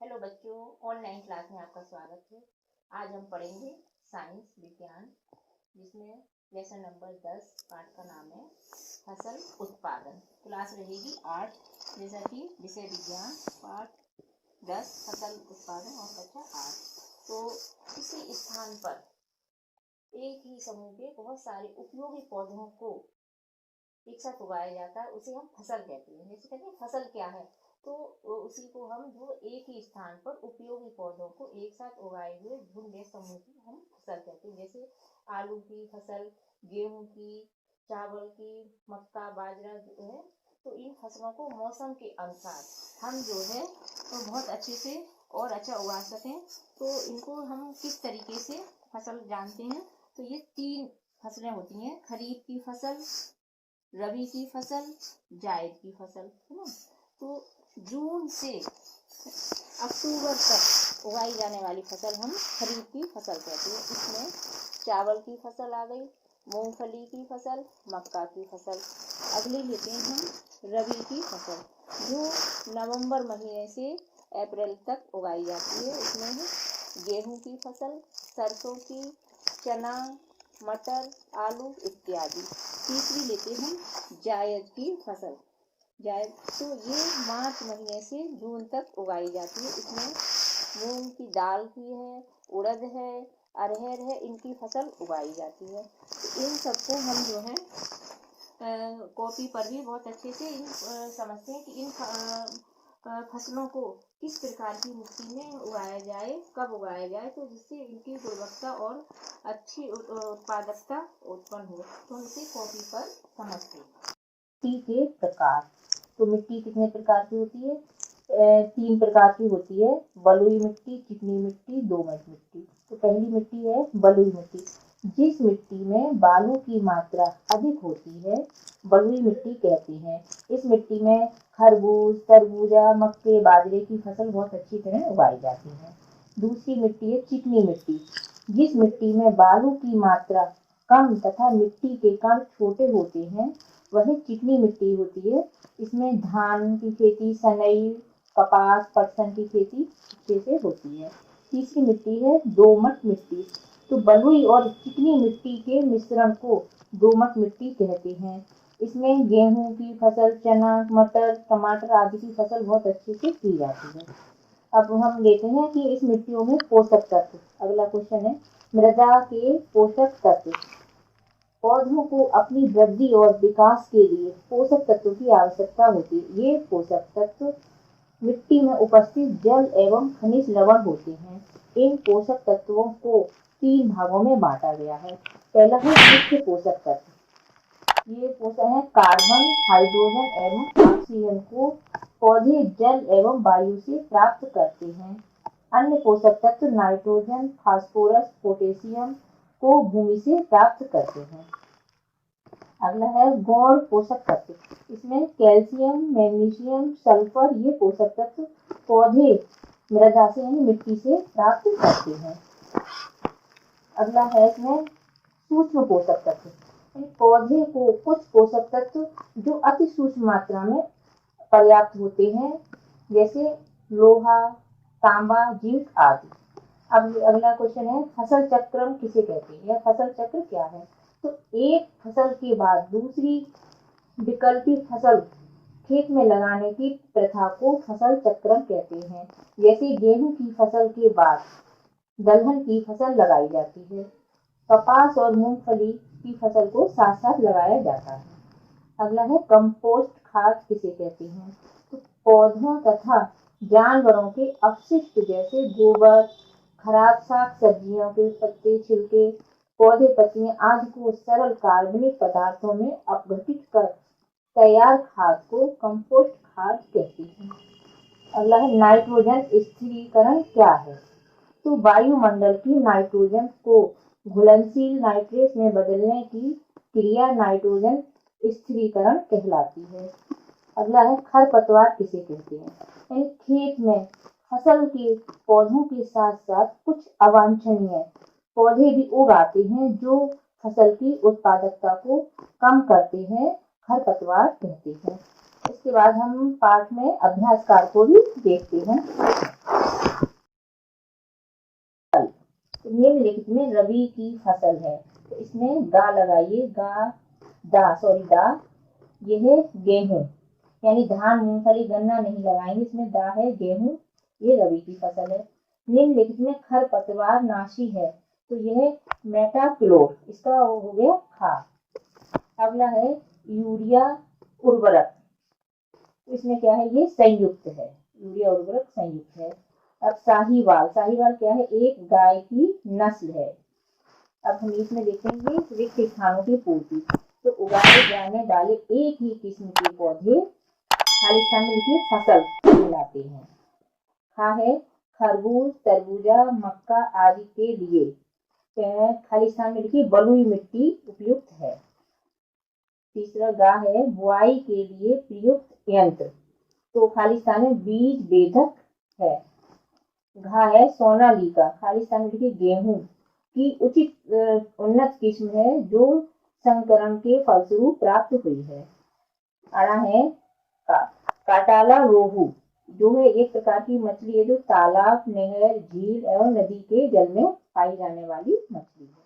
Hello बच्चों, online class में आपका स्वागत है। आज हम पढ़ेंगे साइंस विज्ञान, जिसमें लेसन नंबर 10 पाठ का नाम है फसल उत्पादन। क्लास रहेगी 8, जैसा कि विषय विज्ञान पाठ 10 फसल उत्पादन और कक्षा 8। तो किसी स्थान पर एक ही समूह के बहुत सारे उपयोगी पौधों को एक साथ उगाया जाता है, उसे हम फसल कहते हैं। जैसे कहते हैं फसल क्या है, तो उसी को हम जो एक ही स्थान पर उपयोगी पौधों को एक साथ उगाए हुए झुंड या समूह की हम फसल कहते हैं। जैसे आलू की फसल, गेहूं की, चावल की, मक्का, बाजरा जो है, तो इन फसलों को मौसम के अनुसार हम जो है तो बहुत अच्छे से और अच्छा उगा सकें। तो इनको हम किस तरीके से फसल जानते हैं, तो ये 3 फसलें होती हैं: खरीफ की फसल, रबी की फसल, जायद की फसल, है ना। तो जून से अक्टूबर तक उगाई जाने वाली फसल हम खरीफ की फसल कहते हैं। इसमें चावल की फसल आ गई, मूंगफली की फसल, मक्का की फसल। अगली लेते हैं हम रबी की फसल, जो नवंबर महीने से अप्रैल तक उगाई जाती है। इसमें है गेहूं की फसल, सरसों की, चना, मटर, आलू इत्यादि। तीसरी लेते हैं जायद की फसल। जायद तो ये मार्च महीने से जून तक उगाई जाती है। इसमें मूंग की दाल की है, उड़द है, अरहर है, इनकी फसल उगाई जाती है। तो इन सबको हम जो है कॉपी पर भी बहुत अच्छे से समझते हैं कि इन फसलों को किस प्रकार की मिट्टी में उगाया जाए, कब उगाया जाए, तो जिससे इनकी गुणवत्ता और अच्छी उत्पादकता उत्पन्न हो। तो हम इसे कॉपी पर समझते हैं। मिट्टी के प्रकार, तो मिट्टी कितने प्रकार की होती है? 3 प्रकार की होती है: बलुई मिट्टी, चिकनी मिट्टी, दोमट मिट्टी। तो पहली मिट्टी है बलुई मिट्टी। जिस मिट्टी में बालू की मात्रा अधिक होती है, बलुई मिट्टी कहते हैं। इस मिट्टी में खरबूज, तरबूजा, मक्के, बाजरे की फसल बहुत अच्छी तरह उगाई जाती है। दूसरी मिट्टी है चिकनी मिट्टी। जिस मिट्टी में बालू की मात्रा कम तथा मिट्टी के कण छोटे होते हैं, वह चिकनी मिट्टी होती है। इसमें धान की खेती, सनई, कपास, पटसन की खेती अच्छे से होती है। तीसरी मिट्टी है दोमट मिट्टी। तो बलुई और चिकनी मिट्टी के मिश्रण को दोमट मिट्टी कहते हैं। इसमें गेहूं की फसल, चना, मटर, टमाटर आदि की फसल बहुत अच्छे से की जाती है। अब हम लेते हैं कि इस मिट्टियों में पोषक तत्व। अगला क्वेश्चन है मृदा के पोषक तत्व। पौधों को अपनी वृद्धि और विकास के लिए पोषक तत्वों की आवश्यकता होती है। ये पोषक तत्व मिट्टी में उपस्थित जल एवं खनिज लवण होते हैं। इन पोषक तत्वों को 3 भागों में बांटा गया है। पहला है मुख्य पोषक तत्व। ये पोषक है कार्बन, हाइड्रोजन एवं ऑक्सीजन को पौधे जल एवं वायु से प्राप्त करते हैं। अन्य पोषक तत्व नाइट्रोजन, फास्फोरस, पोटेशियम को भूमि से प्राप्त करते हैं। अगला है गौण पोषक तत्व। इसमें कैल्शियम, मैग्नीशियम, सल्फर ये पोषक तत्व पौधे मृदा से यानी मिट्टी से प्राप्त करते हैं। अगला है इसमें सूक्ष्म पोषक तत्व। पौधे को कुछ पोषक तत्व जो अति सूक्ष्म मात्रा में पर्याप्त होते हैं, जैसे लोहा, तांबा, जिंक आदि। अब अगला क्वेश्चन है फसल चक्र किसे कहते हैं या फसल चक्र क्या है? तो एक फसल के बाद दूसरी विकल्पित फसल खेत में लगाने की प्रथा को फसल चक्रण कहते हैं। जैसे गेहूं की फसल के बाद दलहन की फसल लगाई जाती है। कपास और मूंगफली की फसल को साथ साथ लगाया जाता है। अगला है कंपोस्ट खाद किसे कहते हैं? तो पौधों तथा जानवरों के अपशिष्ट जैसे गोबर, खराब साग सब्जियों के पत्ते, छिलके, पौधे पत्तियां आदि को सरल कार्बनिक पदार्थों में अपघटित कर तैयार खाद को कंपोस्ट खाद कहते हैं। अगला है नाइट्रोजन स्थिरीकरण क्या है? तो वायुमंडल की नाइट्रोजन को घुलनशील नाइट्रेट में बदलने की क्रिया नाइट्रोजन स्थिरीकरण कहलाती है। अगला है खरपतवार किसे कहते हैं? खेत में फसल के पौधों के साथ साथ कुछ अवांछनीय पौधे भी उग आते हैं जो फसल की उत्पादकता को कम करते हैं, खरपतवार कहते हैं। इसके बाद हम पाठ में अभ्यास कार्य को भी देखते हैं। निम्नलिखित में रबी की फसल है, तो इसमें गा लगाइए, दा ये है गेहूं, यानी धान मूंगफली गन्ना नहीं लगाएंगे, इसमें दा है गेहूं, ये रबी की फसल है। निम्नलिखित में खरपतवार नाशी है, तो यह मेटाक्लोर, इसका हो गया खाद। अगला है यूरिया उर्वरक, तो इसमें क्या है, ये संयुक्त है, यूरिया उर्वरक संयुक्त है। अब साहीवाल क्या है, एक गाय की नस्ल है। अब हम इसमें देखेंगे रिक्त स्थानों की पूर्ति, तो उगाए जाने वाले एक ही किस्म के पौधे खाली स्थान में लिखिए फसल कहलाते हैं। खा है खरबूज, तरबूजा, मक्का आदि के लिए खाली स्थान में लिखिए बलुई मिट्टी उपयुक्त है। तीसरा गा है बुआई के लिए प्रयुक्त यंत्र, तो खाली स्थान में बीज बेधक है। घा है सोनालिका, खाली स्थान में लिखिए गेहूं की उचित उन्नत किस्म है जो संकरण के फलस्वरूप प्राप्त हुई है। अड़ा है काटाला रोहू, जो है एक प्रकार की मछली है जो तालाब, नहर, झील एवं नदी के जल में पाई जाने वाली मछली है।